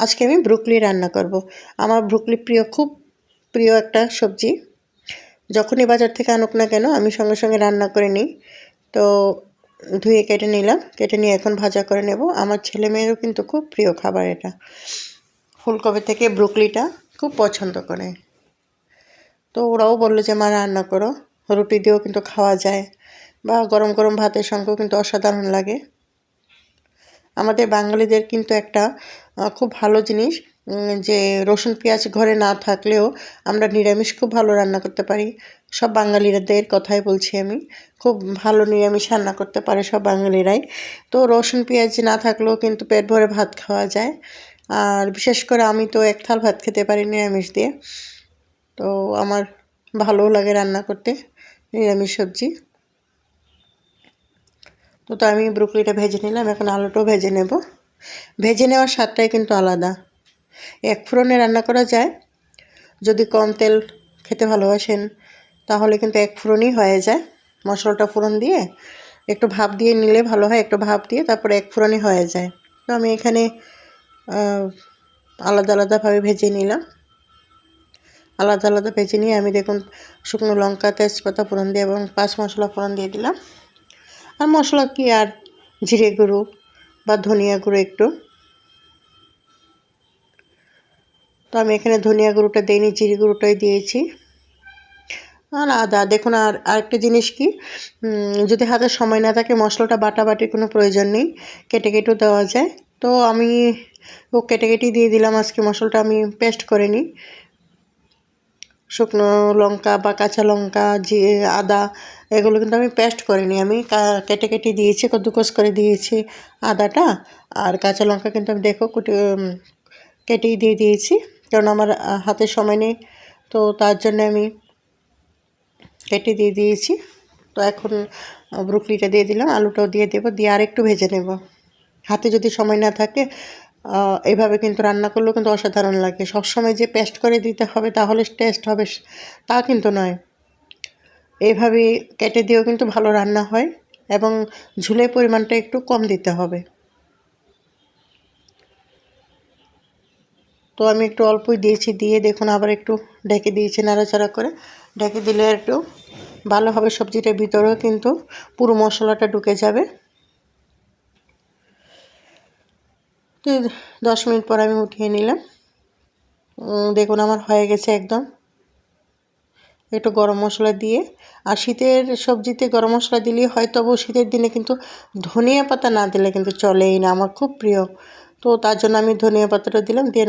আজকে আমি ব্রুকলি রান্না করব। আমার ব্রুকলি খুব প্রিয় একটা সবজি। যখনই বাজার থেকে আনুক না কেন আমি সঙ্গে সঙ্গে রান্না করে নিই। তো ধুয়ে কেটে নিলাম, কেটে নিয়ে এখন ভাজা করে নেব। আমার ছেলে মেয়েরও কিন্তু খুব প্রিয় খাবার এটা। ফুলকপি থেকে ব্রুকলিটা খুব পছন্দ করে। তো ওরাও বললো যে মা রান্না করো, রুটি দিয়েও কিন্তু খাওয়া যায় বা গরম গরম ভাতের সঙ্গেও কিন্তু অসাধারণ লাগে। আমাদের বাঙালিদের কিন্তু একটা খুব ভালো জিনিস যে রসুন পেঁয়াজ ঘরে না থাকলেও আমরা নিরামিষ খুব ভালো রান্না করতে পারি। সব বাঙালিদের কথাই বলছি আমি, খুব ভালো নিরামিষ রান্না করতে পারে সব বাঙালিরাই। তো রসুন পেঁয়াজ না থাকলেও কিন্তু পেট ভরে ভাত খাওয়া যায়। আর বিশেষ করে আমি তো এক থাল ভাত খেতে পারি নিরামিষ দিয়ে। তো আমার ভালোও লাগে রান্না করতে নিরামিষ সবজি। তো আমি ব্রুকলিটা ভেজে নিলাম, এখন আলুটাও ভেজে নেব। ভেজে নেওয়ার স্বাদটাই কিন্তু আলাদা। এক ফোড়নে রান্না করা যায়। যদি কম তেল খেতে ভালোবাসেন তাহলে কিন্তু এক ফোড়নই হয়ে যায়। মশলাটা ফোড়ন দিয়ে একটু ভাপ দিয়ে নিলে ভালো হয়, একটু ভাপ দিয়ে তারপরে এক ফোড়নই হয়ে যায়। তো আমি এখানে আলাদা আলাদাভাবে ভেজে নিলাম। আলাদা আলাদা ভেজে নিয়ে আমি দেখুন শুকনো লঙ্কা তেজপাতা ফোড়ন দিয়ে এবং পাঁচ মশলা ফোড়ন দিয়ে দিলাম। আর মশলা কি আর জিরে গুঁড়ো বা ধনিয়া গুঁড়ো একটু। তো আমি এখানে ধনিয়া গুঁড়োটা দিইনি, জিরে গুঁড়োটাই দিয়েছি। আর আদা দেখুন। আর আরেকটা জিনিস কি, যদি হাতে সময় না থাকে মশলাটা বাটাবাটির কোনো প্রয়োজন নেই, কেটে কেটেও দেওয়া যায়। তো আমি কেটে কেটেই দিয়ে দিলাম। আজকে মশলাটা আমি পেস্ট করে নিই। শুকনো লঙ্কা বা কাঁচা লঙ্কা আদা এগুলো কিন্তু আমি পেস্ট করে নিই। আমি কেটে কেটে দিয়েছি, কদ্দুকস করে দিয়েছি আদাটা। আর কাঁচা লঙ্কা কিন্তু আমি কেটেই দিয়ে দিয়েছি, কারণ আমার হাতে সময় নেই। তো তার জন্য আমি কেটে দিয়ে দিয়েছি। তো এখন ব্রুকলিটা দিয়ে দিলাম, আলুটাও দিয়ে দেবো, দিয়ে আরেকটু ভেজে নেব। হাতে যদি সময় না থাকে এভাবে কিন্তু রান্না করলেও কিন্তু অসাধারণ লাগে। সবসময় যে পেস্ট করে দিতে হবে তাহলে টেস্ট হবে তা কিন্তু নয়। এইভাবে কেটে দিয়েও কিন্তু ভালো রান্না হয় এবং ঝোলের পরিমাণটা একটু কম দিতে হবে। তো আমি একটু অল্পই দিয়েছি, দিয়ে দেখুন আবার একটু ঢেকে দিয়েছি নাড়াচাড়া করে। ঢেকে দিলে একটু ভালোভাবে সবজিটার ভিতরেও কিন্তু পুরো মশলাটা ঢুকে যাবে। তো 10 মিনিট পর আমি উঠিয়ে নিলাম। দেখুন আমার হয়ে গেছে একদম। একটু গরম মশলা দিয়ে, আর শীতের সবজিতে গরম মশলা দিলেই হয়, তবু শীতের দিনে কিন্তু ধনিয়া পাতা না দিলে কিন্তু চলেই না। আমার খুব প্রিয়, তো তার জন্য আমি ধনিয়া পাতাটা দিলাম, দিয়ে